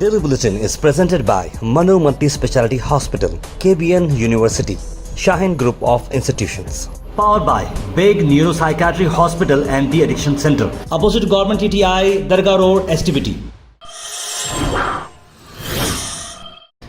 Daily Bulletin is presented by Manu Multi-Speciality Hospital, KBN University, Shaheen Group of Institutions. Powered by Big Neuropsychiatry Hospital and the Addiction Center, opposite Government TTI, Dargah Road, STBT.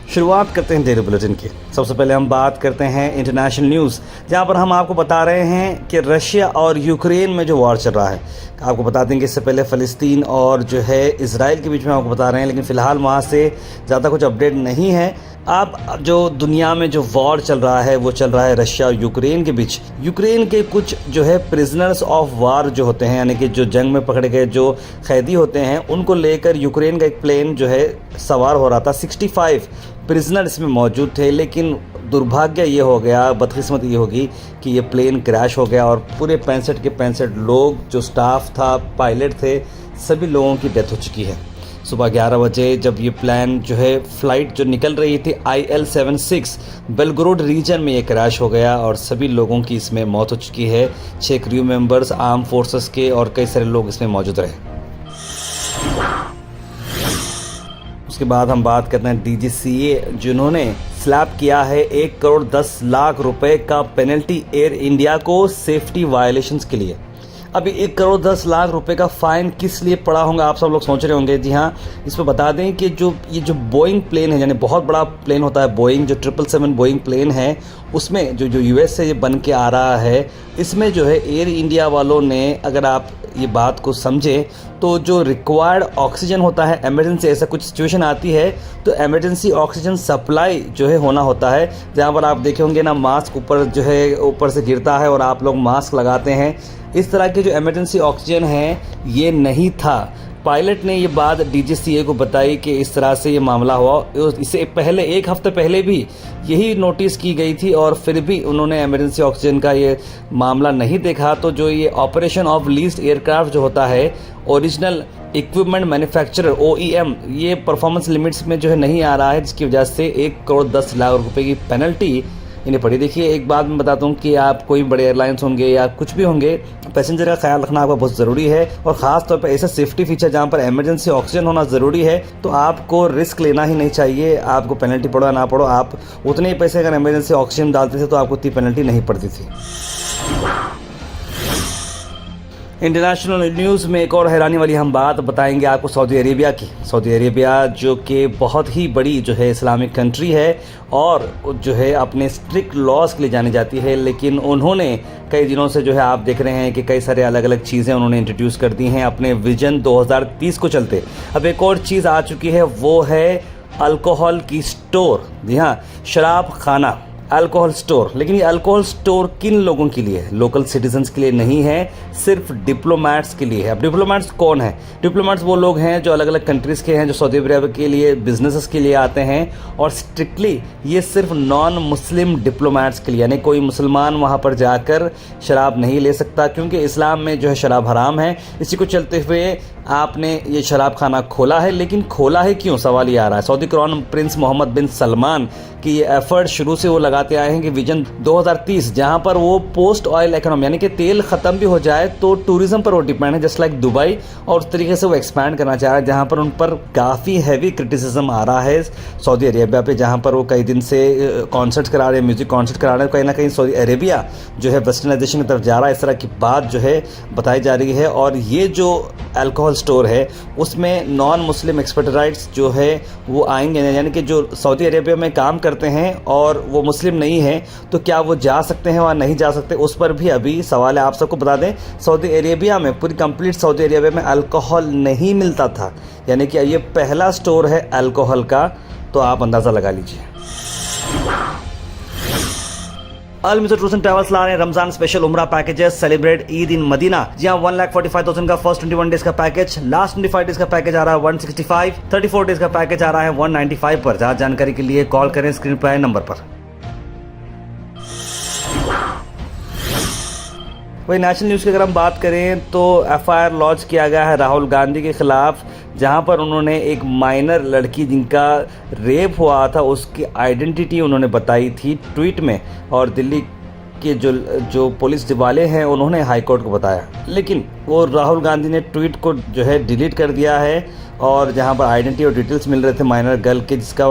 शुरुआत करते हैं daily bulletin की। सबसे पहले हम बात करते हैं इंटरनेशनल न्यूज़, जहां पर हम आपको बता रहे हैं कि रशिया और यूक्रेन में जो वॉर चल रहा है। आपको बता दें कि इससे पहले फ़लस्तीन और जो है इजराइल के बीच में आपको बता रहे हैं, लेकिन फ़िलहाल वहां से ज़्यादा कुछ अपडेट नहीं है। अब जो दुनिया में जो वॉर चल रहा है वो चल रहा है रशिया और यूक्रेन के बीच। यूक्रेन के कुछ जो है प्रिजनर्स ऑफ वार जो होते हैं, यानी कि जो जंग में पकड़े गए जो कैदी होते हैं, उनको लेकर यूक्रेन का एक प्लेन जो है सवार हो रहा था। 65 प्रिजनर इसमें मौजूद थे, लेकिन दुर्भाग्य ये हो गया, बदकिस्मत ये होगी कि ये प्लेन क्रैश हो गया और पूरे 65 के 65 लोग, जो स्टाफ था, पायलट थे, सभी लोगों की डेथ हो चुकी है। सुबह 11 बजे जब ये प्लान जो है फ़्लाइट जो निकल रही थी IL-76 बेलग्रोड रीजन में ये क्रैश हो गया और सभी लोगों की इसमें मौत हो चुकी है। 6 क्रू मेंबर्स आर्म फोर्सेस के और कई सारे लोग इसमें मौजूद रहे। उसके बाद हम बात करते हैं DGCA, जिन्होंने स्लैप किया है 1 करोड़ 10 लाख रुपए का पेनल्टी एयर इंडिया को सेफ्टी वायलेशंस के लिए। अभी 1 करोड़ 10 लाख रुपए का फाइन किस लिए पड़ा होगा, आप सब लोग सोच रहे होंगे। जी हाँ, इसमें बता दें कि ये जो बोइंग प्लेन है, यानी बहुत बड़ा प्लेन होता है बोइंग, जो 777 बोइंग प्लेन है, उसमें जो US से ये बन के आ रहा है, इसमें जो है एयर इंडिया वालों ने, अगर आप ये बात को समझें तो जो रिक्वायर्ड ऑक्सीजन होता है, इमरजेंसी ऐसा कुछ सिचुएशन आती है तो इमरजेंसी ऑक्सीजन सप्लाई जो है होना होता है, जहाँ पर आप देखे होंगे ना, मास्क ऊपर जो है ऊपर से गिरता है और आप लोग मास्क लगाते हैं। इस तरह के जो इमरजेंसी ऑक्सीजन है ये नहीं था। पायलट ने ये बात DGCA को बताई कि इस तरह से ये मामला हुआ। इससे पहले 1 हफ्ते पहले भी यही नोटिस की गई थी और फिर भी उन्होंने इमरजेंसी ऑक्सीजन का ये मामला नहीं देखा। तो जो ये ऑपरेशन ऑफ लीज्ड एयरक्राफ्ट जो होता है, ओरिजिनल इक्विपमेंट मैन्युफैक्चरर OEM, ये परफॉर्मेंस लिमिट्स में जो है नहीं आ रहा है, जिसकी वजह से 1 करोड़ 10 लाख रुपए की पेनल्टी इन्हें पड़ी। देखिए, एक बात मैं बताता हूँ कि आप कोई बड़े एयरलाइंस होंगे या कुछ भी होंगे, पैसेंजर का ख्याल रखना आपका बहुत ज़रूरी है, और ख़ास तौर पर ऐसा सेफ्टी फीचर जहाँ पर इमरजेंसी ऑक्सीजन होना ज़रूरी है, तो आपको रिस्क लेना ही नहीं चाहिए। आपको पेनल्टी पड़ो या ना पड़ो, आप उतने ही पैसे अगर इमरजेंसी ऑक्सीजन डालते थे तो आपको उतनी पेनल्टी नहीं पड़ती थी। इंटरनेशनल न्यूज़ में एक और हैरानी वाली हम बात बताएंगे आपको सऊदी अरेबिया की। सऊदी अरेबिया जो कि बहुत ही बड़ी जो है इस्लामिक कंट्री है और जो है अपने स्ट्रिक्ट लॉज के लिए जानी जाती है, लेकिन उन्होंने कई दिनों से जो है आप देख रहे हैं कि कई सारे अलग अलग चीज़ें उन्होंने इंट्रोड्यूस कर दी हैं अपने विजन 2030 को चलते। अब एक और चीज़ आ चुकी है, वो है अल्कोहल की स्टोर। जी हाँ, शराब खाना, अल्कोहल स्टोर। लेकिन ये अल्कोहल स्टोर किन लोगों के लिए है? लोकल सिटीजन्स के लिए नहीं है, सिर्फ डिप्लोमेट्स के लिए है। अब डिप्लोमेट्स कौन है? डिप्लोमेट्स वो लोग हैं जो अलग अलग कंट्रीज़ के हैं, जो सऊदी अरेबिया के लिए बिजनेसेस के लिए आते हैं, और स्ट्रिक्टली ये सिर्फ नॉन मुस्लिम डिप्लोमेट्स के लिए, यानी कोई मुसलमान वहाँ पर जाकर शराब नहीं ले सकता, क्योंकि इस्लाम में जो है शराब हराम है। इसी को चलते हुए आपने ये शराब खाना खोला है, लेकिन खोला है क्यों, सवाल ये आ रहा है। सऊदी क्राउन प्रिंस मोहम्मद बिन सलमान की ये एफर्ट शुरू से वो लगाते आए हैं कि विजन 2030, जहां पर वो पोस्ट ऑयल इकोनॉमी, यानी कि तेल ख़त्म भी हो जाए तो टूरिज्म पर वो डिपेंड है, जस्ट लाइक दुबई, और उस तरीके से वो एक्सपैंड करना चाह रहा है, जहां पर उन पर काफ़ी हैवी क्रिटिसिज्म आ रहा है सऊदी अरेबिया पे, जहां पर वो कई दिन से कॉन्सर्ट करा रहे हैं, म्यूज़िक कॉन्सर्ट करा रहे हैं। कहीं ना कहीं सऊदी अरेबिया जो है वेस्टर्नाइजेशन की तरफ जा रहा है, इस तरह की बात जो है बताई जा रही है। और ये जो अल्कोहल स्टोर है उसमें नॉन मुस्लिम एक्सपर्टाइट्स जो है वो आएंगे, यानी कि जो सऊदी अरेबिया में काम करते हैं और वो मुस्लिम नहीं है, तो क्या वो जा सकते हैं वहाँ नहीं जा सकते, उस पर भी अभी सवाल है। आप सबको बता दें, सऊदी अरेबिया में, पूरी कंप्लीट सऊदी अरेबिया में अल्कोहल नहीं मिलता था, यानी कि ये पहला स्टोर है अल्कोहल का, तो आप अंदाज़ा लगा लीजिए। अल मिसर टूर्स एंड ट्रैवल्स ला रहे हैं Ramzan special Umrah packages, celebrate Eid in Madina. जी हाँ, 1,45,000 का फर्स्ट 21 डेज का पैकेज, लास्ट 25 डेज का पैकेज आ रहा है 165, 34 डेज का पैकेज आ रहा है 195 पर। ज़्यादा जानकारी के लिए कॉल करें स्क्रीन पर आए नंबर पर। वही नेशनल न्यूज़ की अगर हम बात करें तो FIR लॉन्च किया गया है राहुल गांधी के खिलाफ, जहां पर उन्होंने एक माइनर लड़की जिनका रेप हुआ था उसकी आइडेंटिटी उन्होंने बताई थी ट्वीट में, और दिल्ली के जो पुलिस वाले हैं उन्होंने हाईकोर्ट को बताया, लेकिन वो राहुल गांधी ने ट्वीट को जो है डिलीट कर दिया है। और जहां पर आइडेंटिटी और डिटेल्स मिल रहे थे माइनर गर्ल के, जिसका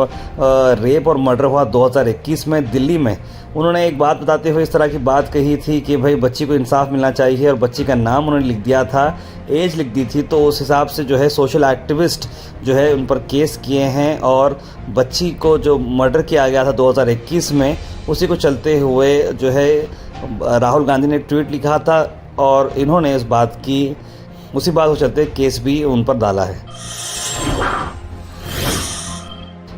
रेप और मर्डर हुआ 2021 में दिल्ली में, उन्होंने एक बात बताते हुए इस तरह की बात कही थी कि भाई बच्ची को इंसाफ मिलना चाहिए, और बच्ची का नाम उन्होंने लिख दिया था, एज लिख दी थी। तो उस हिसाब से जो है सोशल एक्टिविस्ट जो है उन पर केस किए हैं, और बच्ची को जो मर्डर किया गया था 2021 में, उसी को चलते हुए जो है राहुल गांधी ने ट्वीट लिखा था, और इन्होंने उसी बात को चलते केस भी उन पर डाला है।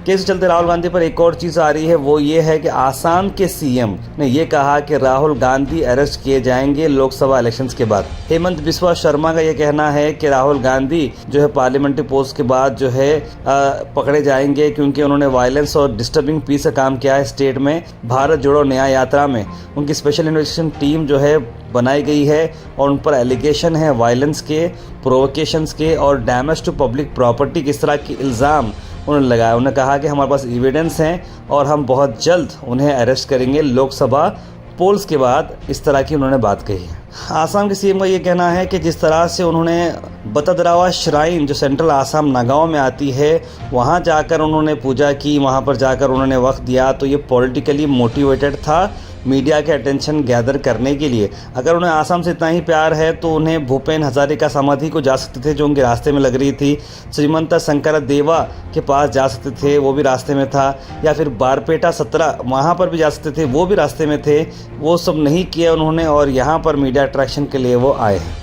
केस के चलते राहुल गांधी पर एक और चीज़ आ रही है, वो ये है कि आसाम के सीएम ने ये कहा कि राहुल गांधी अरेस्ट किए जाएंगे लोकसभा इलेक्शंस के बाद। हेमंत बिस्वा शर्मा का ये कहना है कि राहुल गांधी जो है पार्लियामेंट्री पोस्ट के बाद जो है पकड़े जाएंगे, क्योंकि उन्होंने वायलेंस और डिस्टर्बिंग पीस का काम किया है स्टेट में। भारत जोड़ो न्याय यात्रा में उनकी स्पेशल इन्वेस्टिगेशन टीम जो है बनाई गई है, और उन पर एलिगेशन है वायलेंस के, प्रोवोकेशंस के और डैमेज टू पब्लिक प्रॉपर्टी के, इस तरह के इल्ज़ाम उन्होंने लगाया। उन्होंने कहा कि हमारे पास एविडेंस हैं और हम बहुत जल्द उन्हें अरेस्ट करेंगे लोकसभा पोल्स के बाद, इस तरह की उन्होंने बात कही है। आसाम के सीएम का ये कहना है कि जिस तरह से उन्होंने बतदरावा श्राइन जो सेंट्रल आसाम नागांव में आती है, वहाँ जाकर उन्होंने पूजा की, वहाँ पर जाकर उन्होंने वक्त दिया, तो ये पॉलिटिकली मोटिवेटेड था, मीडिया के अटेंशन गैदर करने के लिए। अगर उन्हें आसाम से इतना ही प्यार है तो उन्हें भूपेन हजारिका समाधि को जा सकते थे जो उनके रास्ते में लग रही थी, श्रीमंता शंकरा देवा के पास जा सकते थे, वो भी रास्ते में था, या फिर बारपेटा 17 वहाँ पर भी जा सकते थे, वो भी रास्ते में थे। वो सब नहीं किया उन्होंने, और यहाँ पर मीडिया अट्रैक्शन के लिए वो आए हैं।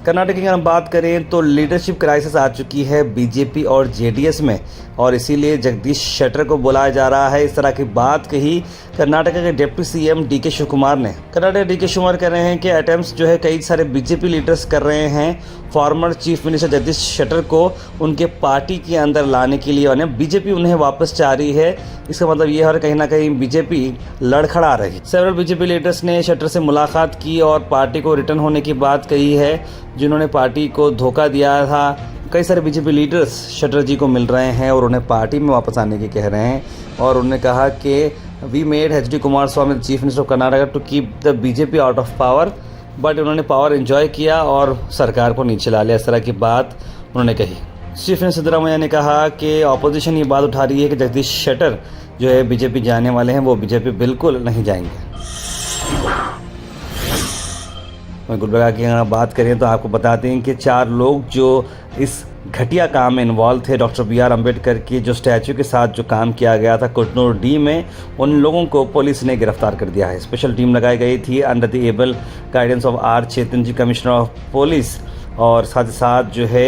कर्नाटक की अगर हम बात करें तो लीडरशिप क्राइसिस आ चुकी है बीजेपी और जेडीएस में, और इसीलिए जगदीश शेट्टर को बुलाया जा रहा है। इस तरह की बात कही कर्नाटक के डिप्टी सीएम डीके शिवकुमार ने। कर्नाटक डीके शिवकुमार कह रहे हैं कि अटेम्प्ट्स जो है कई सारे बीजेपी लीडर्स कर रहे हैं former chief minister Jagdish Shettar को उनके पार्टी के अंदर लाने के लिए, और बीजेपी उन्हें वापस चाह रही है। इसका मतलब ये है कहीं ना कहीं बीजेपी लड़खड़ा रही। सेवरल बीजेपी लीडर्स ने शेट्टर से मुलाकात की और पार्टी को रिटर्न होने की बात कही है, जिन्होंने पार्टी को धोखा दिया था। कई सारे बीजेपी लीडर्स शेट्टर जी को मिल रहे हैं और उन्हें पार्टी में वापस आने की कह रहे हैं, और उन्होंने कहा कि we made H D. Kumaraswamy chief minister of Karnataka to keep the BJP out of power, but उन्होंने पावर एंजॉय किया और सरकार को नीचे ला लिया। इस तरह की बात उन्होंने कही। चीफ मिनिस्टर सिद्धरामैया ने कहा कि ऑपोजिशन ये बात उठा रही है कि जगदीश शेट्टर जो है बीजेपी जाने वाले हैं, वो बीजेपी बिल्कुल नहीं जाएंगे। गुलबर्गा की अगर बात करें तो आपको बताते हैं कि 4 लोग जो इस घटिया काम में इन्वॉल्व थे, डॉक्टर बी.आर. अम्बेडकर की जो स्टैचू के साथ जो काम किया गया था कुटनूर डी में, उन लोगों को पुलिस ने गिरफ्तार कर दिया है। स्पेशल टीम लगाई गई थी under the able guidance of R Chetan ji, commissioner of police, और साथ ही साथ जो है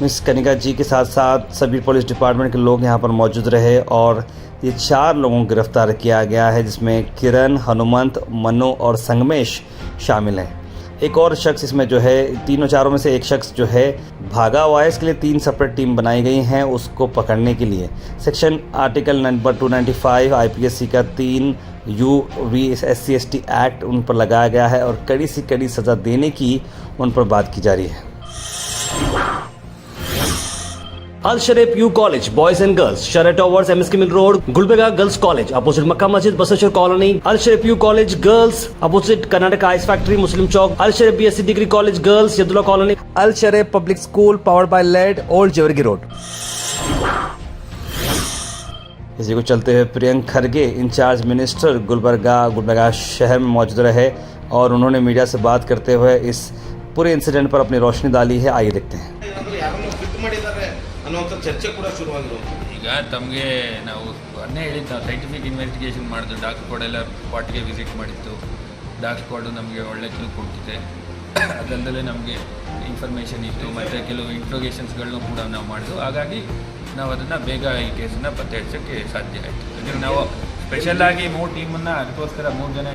मिस कनिका जी के साथ साथ सभी पुलिस डिपार्टमेंट के लोग यहाँ पर मौजूद रहे, और ये 4 लोगों को गिरफ्तार किया गया है, जिसमें किरण, हनुमंत, मनु और संगमेश शामिल हैं। एक और शख्स इसमें जो है, तीनों चारों में से एक शख्स जो है भागा हुआ है। इसके लिए 3 सेपरेट टीम बनाई गई हैं उसको पकड़ने के लिए। सेक्शन आर्टिकल नंबर 295 IPC का 3 UV SC/ST एक्ट उन पर लगाया गया है, और कड़ी से कड़ी सज़ा देने की उन पर बात की जा रही है। Al Sharif U College, Boys and Girls, Sharia Towers, MSK Mill Road, Gulbarga Girls College, opposite Makkah Masjid, Basashar Colony. Al Sharif U College Girls, opposite Karnataka Ice Factory, Muslim Chowk. Al Sharif BSc Degree College Girls, Yadullah Colony. Al Sharif Public School, powered by LED, Old Jawargi Road. इसी को चलते हुए Priyank Kharge in charge minister Gulbarga शहर में मौजूद रहे, और उन्होंने मीडिया से बात करते हुए इस पूरे इंसिडेंट पर अपनी रोशनी डाली है। आइए देखते हैं। ಅನ್ನುವಂಥ ಚರ್ಚೆ ಕೂಡ ಶುರುವಾಗಿರೋದು। ಈಗ ತಮಗೆ ನಾವು ಅನ್ನೇ ಹೇಳಿದ್ದು, ನಾವು ಸೈಂಟಿಫಿಕ್ ಇನ್ವೆಸ್ಟಿಗೇಷನ್ ಮಾಡಿದ್ದು, ಡಾಕ್ ಸ್ಕ್ವಾಡ್ ಎಲ್ಲ ಸ್ಪಾಟ್ಗೆ ವಿಸಿಟ್ ಮಾಡಿತ್ತು, ಡಾಕ್ ಸ್ಕ್ವಾಡು ನಮಗೆ ಒಳ್ಳೆ ಕ್ಲೂ ಕೊಡ್ತಿದೆ, ಅದರಿಂದಲೇ ನಮಗೆ ಇನ್ಫಾರ್ಮೇಷನ್ ಇತ್ತು, ಮತ್ತು ಕೆಲವು ಇಂಟ್ರೋಗೇಷನ್ಸ್ಗಳನ್ನೂ ಕೂಡ ನಾವು ಮಾಡಿದ್ವು, ಹಾಗಾಗಿ ನಾವು ಅದನ್ನು ಬೇಗ ಈ ಕೇಸನ್ನು ಪತ್ತೆ ಹಚ್ಚೋಕ್ಕೆ ಸಾಧ್ಯ ಆಯಿತು। ಯಾಕಂದರೆ ನಾವು ಸ್ಪೆಷಲಾಗಿ 3 ಟೀಮನ್ನು ಅದಕ್ಕೋಸ್ಕರ 3 ಜನ।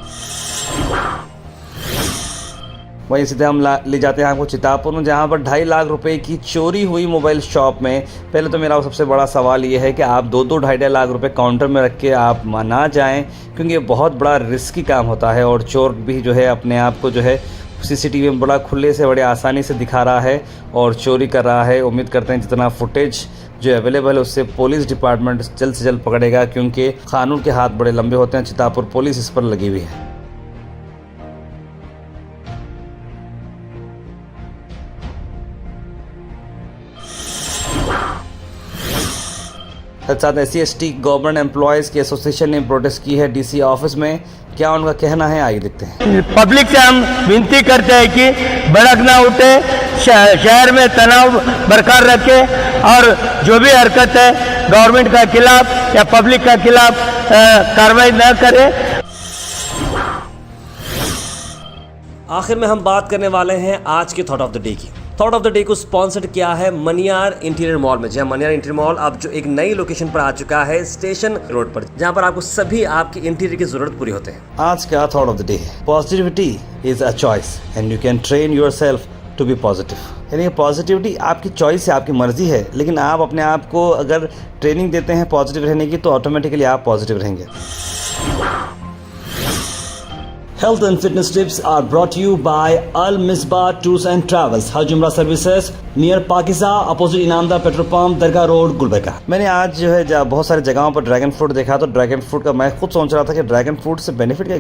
वहीं सीधे हम ले जाते हैं आपको चितापुर में, जहां पर 2.5 लाख रुपए की चोरी हुई मोबाइल शॉप में। पहले तो मेरा सबसे बड़ा सवाल ये है कि आप 2-2 लाख रुपए काउंटर में रख के आप ना जाएं, क्योंकि ये बहुत बड़ा रिस्की काम होता है, और चोर भी जो है अपने आप को जो है सीसीटीवी में बड़ा खुले से बड़े आसानी से दिखा रहा है और चोरी कर रहा है। उम्मीद करते हैं जितना फुटेज जो अवेलेबल है उससे पुलिस डिपार्टमेंट जल्द से जल्द पकड़ेगा, क्योंकि कानून के हाथ बड़े लंबे होते हैं। चितापुर पुलिस इस पर लगी हुई है। साथ SC/ST गवर्नमेंट एम्प्लॉयज़ की एसोसिएशन ने प्रोटेस्ट की है DC ऑफिस में। क्या उनका कहना है, आइए देखते हैं। पब्लिक से हम विनती करते हैं कि भड़क ना उठे, शहर में तनाव बरकरार रखे और जो भी हरकत है गवर्नमेंट का खिलाफ या पब्लिक का खिलाफ कार्रवाई न करे। आखिर में हम बात करने वाले हैं आज के थॉट ऑफ द डे की। थॉट ऑफ द डे को स्पॉन्सर्ड किया है मनियार इंटीरियर मॉल में। जहां मनियार इंटीरियर मॉल अब जो एक नई लोकेशन पर आ चुका है स्टेशन रोड पर, जहां पर आपको सभी आपकी इंटीरियर की जरूरत पूरी होते हैं। आज का थॉट ऑफ द डे है positivity is a choice and you can train yourself to be positive. यानी पॉजिटिविटी आपकी चॉइस है, आपकी मर्जी है, लेकिन आप अपने आप को अगर ट्रेनिंग देते हैं पॉजिटिव रहने की तो ऑटोमेटिकली आप पॉजिटिव रहेंगे। Health and fitness tips are brought to you by Al Misbah Tours and Travels, Hajj Umrah Services, near Pakiza, opposite Inamdar petrol pump, Dargah road, Gulbarga. मैंने आज जो है बहुत सारी जगहों पर ड्रैगन फ्रूट देखा, तो ड्रैगन फ्रूट का मैं खुद सोच रहा था कि ड्रैगन फ्रूट से बेनिफिट क्या,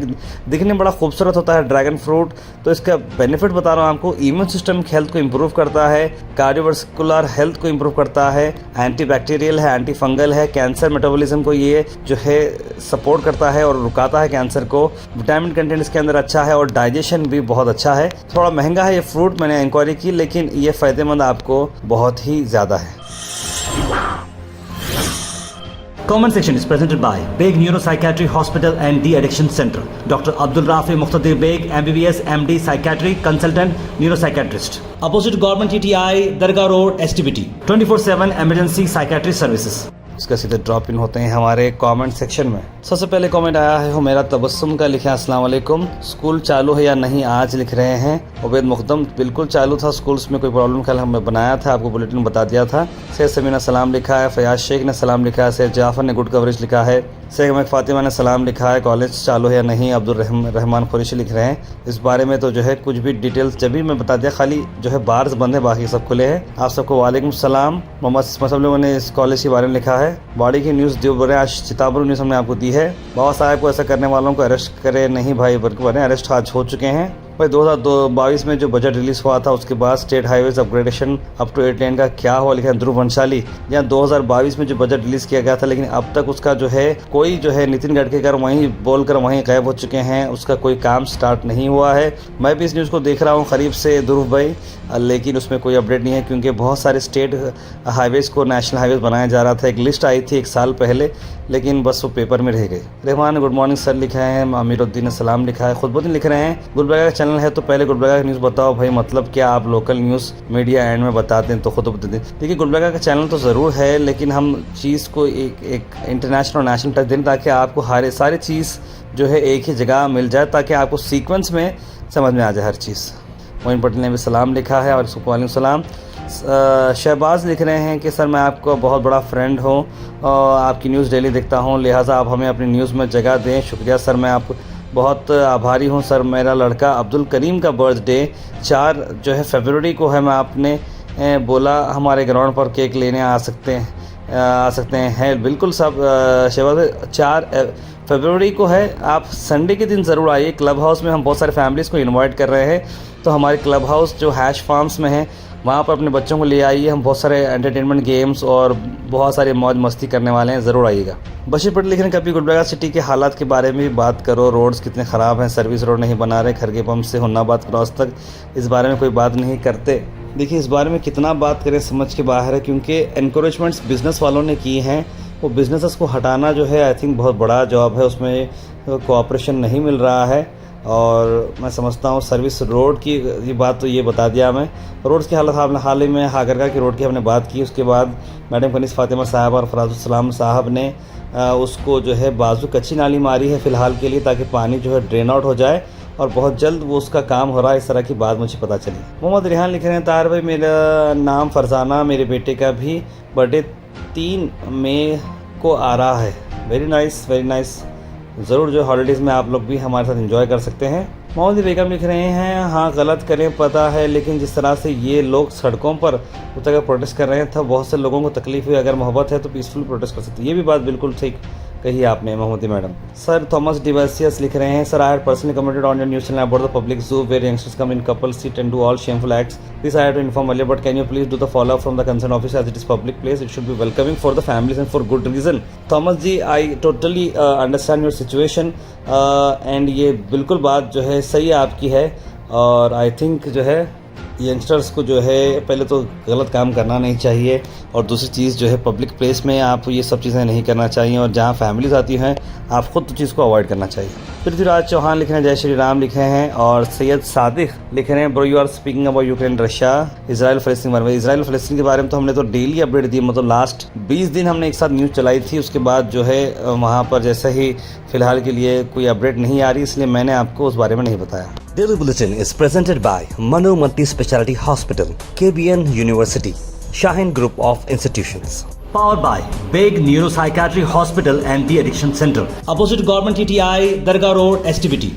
दिखने में बड़ा खूबसूरत होता है ड्रैगन फ्रूट, तो इसका बेनिफिट बता रहा हूँ आपको। इम्यून सिस्टम की हेल्थ को इंप्रूव करता है, कार्डियोवास्कुलर हेल्थ को इंप्रूव करता है, एंटी बैक्टीरियल है, एंटी फंगल है, कैंसर मेटाबॉलिज्म को ये जो है सपोर्ट करता है और रुकाता है कैंसर को। विटामिन कंटेंट इसके अंदर अच्छा है और डाइजेशन भी बहुत अच्छा है। थोड़ा महंगा है ये फ्रूट, मैंने इंक्वायरी की, लेकिन ये फ़ायदेमंद आपको बहुत ही ज़्यादा है। Comment section is presented by Beg Neuropsychiatry Hospital and De-Addiction Center. Dr. Abdul Rafi Muqtadir Beg, MBBS, MD, Psychiatry, Consultant, Neuropsychiatrist. Opposite Government TTI, Dargah Road, STBT. 24/7 Emergency Psychiatry Services. इसका सीधे ड्रॉप इन होते हैं हमारे comment section में। सबसे पहले comment आया है मेरा तबस्सुम का, लिखा अस्सलाम वालेकुम, स्कूल चालू है या नहीं आज लिख रहे हैं। उबैद मुक़द्दम, बिल्कुल चालू था, स्कूल्स में कोई प्रॉब्लम कल हमने बनाया था, आपको बुलेटिन बता दिया था। सैयद समीना सलाम लिखा है, फयाज शेख ने सलाम लिखा है, सैयद जाफ़र ने गुड कवरेज लिखा है, शेख अहमद फातिमा ने सलाम लिखा है, कॉलेज चालू है या नहीं अब्दुल रहमान कुरैशी लिख रहे हैं। इस बारे में तो जो है कुछ भी डिटेल्स जब भी मैं बता दिया, खाली जो है बार्स बंद है, बाकी सब खुले हैं। आप सबको वालेकुम सलाम। मोहम्मद सब लोगों ने इस कॉलेज के बारे में लिखा है। बॉडी की न्यूज़ देवबरे आज चितापुर न्यूज़ हमने आपको दी है। बाबा साहब को ऐसा करने वालों को अरेस्ट करे नहीं भाई, बल्कि बने अरेस्ट आज हो चुके हैं भाई। 2022 में जो बजट रिलीज हुआ था उसके बाद state highways upgradation up to 8 lane का क्या हुआ, लिखा है ध्रुव वंशाली। यहाँ 2022 में जो बजट रिलीज किया गया था, लेकिन अब तक उसका जो है कोई जो है नितिन गडकरी कर वहीं बोलकर वहीं गायब हो चुके हैं, उसका कोई काम स्टार्ट नहीं हुआ है। मैं भी इस न्यूज़ को देख रहा हूँ करीब से ध्रुव भाई, लेकिन उसमें कोई अपडेट नहीं है, क्योंकि बहुत सारे स्टेट हाईवेज़ को नेशनल हाईवेज बनाया जा रहा था। एक लिस्ट आई थी 1 साल पहले, लेकिन बस वो पेपर में रह गई। रहमान गुड मॉर्निंग सर लिखा है, अमीरुद्दीन ने सलाम लिखा है, खुदबुद्दीन लिख रहे हैं गुलबर्गा का चैनल है तो पहले गुलबर्गा की न्यूज़ बताओ भाई, मतलब क्या आप लोकल न्यूज़ मीडिया एंड में बताते हैं तो खुद बता दें। देखिए गुलबर्गा का चैनल तो ज़रूर है, लेकिन हम चीज़ को एक इंटरनेशनल और नेशनल टच दें, ताकि आपको हर सारी चीज़ जो है एक ही जगह मिल जाए, ताकि आपको सीक्वेंस में समझ में आ जाए हर चीज़। मोइन पटेल ने भी सलाम लिखा है और उसको वालेकुम सलाम। शहबाज लिख रहे हैं कि सर मैं आपका बहुत बड़ा फ्रेंड हूँ और आपकी न्यूज़ डेली देखता हूँ, लिहाजा आप हमें अपनी न्यूज़ में जगह दें। शुक्रिया सर, मैं आपको बहुत आभारी हूँ सर। मेरा लड़का अब्दुल करीम का बर्थडे 4 जो है फरवरी को है, मैं आपने बोला हमारे ग्राउंड पर केक लेने आ सकते हैं। बिल्कुल सब शहबाज, 4 फरवरी को है, आप संडे के दिन ज़रूर आइए। क्लब हाउस में हम बहुत सारे फैमिलीज़ को इनवाइट कर रहे हैं, तो हमारे क्लब हाउस जो हैश फार्म्स में है वहाँ पर अपने बच्चों को ले आइए। हम बहुत सारे एंटरटेनमेंट गेम्स और बहुत सारे मौज मस्ती करने वाले हैं, ज़रूर आइएगा। बशीर पटेल लिख रहे हैं कभी गुलबर्गा सिटी के हालात के बारे में भी बात करो, रोड्स कितने ख़राब हैं, सर्विस रोड नहीं बना रहे, खरगे पंप से हुन्नाबाद क्रॉस तक इस बारे में कोई बात नहीं करते। देखिए इस बारे में कितना बात करें समझ के बाहर है, क्योंकि इनकरेजमेंट्स बिज़नेस वालों ने की हैं, वो बिज़नेसेस को हटाना जो है आई थिंक बहुत बड़ा जॉब है, उसमें कोऑपरेशन नहीं मिल रहा है। और मैं समझता हूँ सर्विस रोड की ये बात तो ये बता दिया मैं। रोड्स की हालत हाल ही में हागरगा की रोड की हमने बात की, उसके बाद मैडम कनीस फातिमा साहब और फराजुस्सलाम साहब ने उसको जो है बाजू कच्ची नाली मारी है फ़िलहाल के लिए, ताकि पानी जो है ड्रेन आउट हो जाए, और बहुत जल्द वो उसका काम हो रहा है, इस तरह की बात मुझे पता चली। मोहम्मद रिहान लिख रहे हैं तार भाई मेरा नाम फरजाना, मेरे बेटे का भी बर्थडे 3 मई को आ रहा है। वेरी नाइस, ज़रूर जो हॉलीडेज़ में आप लोग भी हमारे साथ एंजॉय कर सकते हैं। मोहम्मद बेगम लिख रहे हैं, हाँ गलत करें पता है, लेकिन जिस तरह से ये लोग सड़कों पर उतरकर प्रोटेस्ट कर रहे हैं तब बहुत से लोगों को तकलीफ हुई। अगर मोहब्बत है तो पीसफुल प्रोटेस्ट कर सकते हैं। ये भी बात बिल्कुल ठीक कही आपने मोहम्मदी मैडम। सर थॉमस डिवर्सियस लिख रहे हैं, sir I had personally commented on your news channel about the public zoo where youngsters come in couples sit and do all shameful acts. This I had to inform earlier, but can you please do the follow up from the concern officer as it is public place, it should be welcoming for the families and for good reason. Thomas ji I totally understand your situation and ये बिल्कुल बात जो है सही आपकी है। और I think जो है यंगस्टर्स को जो है पहले तो गलत काम करना नहीं चाहिए, और दूसरी चीज़ जो है पब्लिक प्लेस में आप ये सब चीज़ें नहीं करना चाहिए, और जहाँ फैमिलीज आती हैं आप खुद तो चीज़ को अवॉइड करना चाहिए। पृथ्वीराज चौहान लिख रहे हैं, जय श्री राम लिखे हैं, और सैयद सादिक लिख रहे हैं, bro you are speaking about Ukraine Russia Israel फ़लस्तीन बारे में। इजराइल फ़लस्तीन के बारे में तो हमने तो डेली अपडेट दी, मतलब लास्ट 20 दिन हमने एक साथ न्यूज़ चलाई थी। उसके बाद जो है वहाँ पर जैसे ही फ़िलहाल के लिए कोई अपडेट नहीं आ रही, इसलिए मैंने आपको उस बारे में नहीं बताया। Daily Bulletin is presented by Manu Multi Speciality Hospital, KBN University, Shaheen Group of Institutions. Powered by Big Neuropsychiatry Hospital and the Addiction Center, opposite Government TTI, Dargah Road, STBT.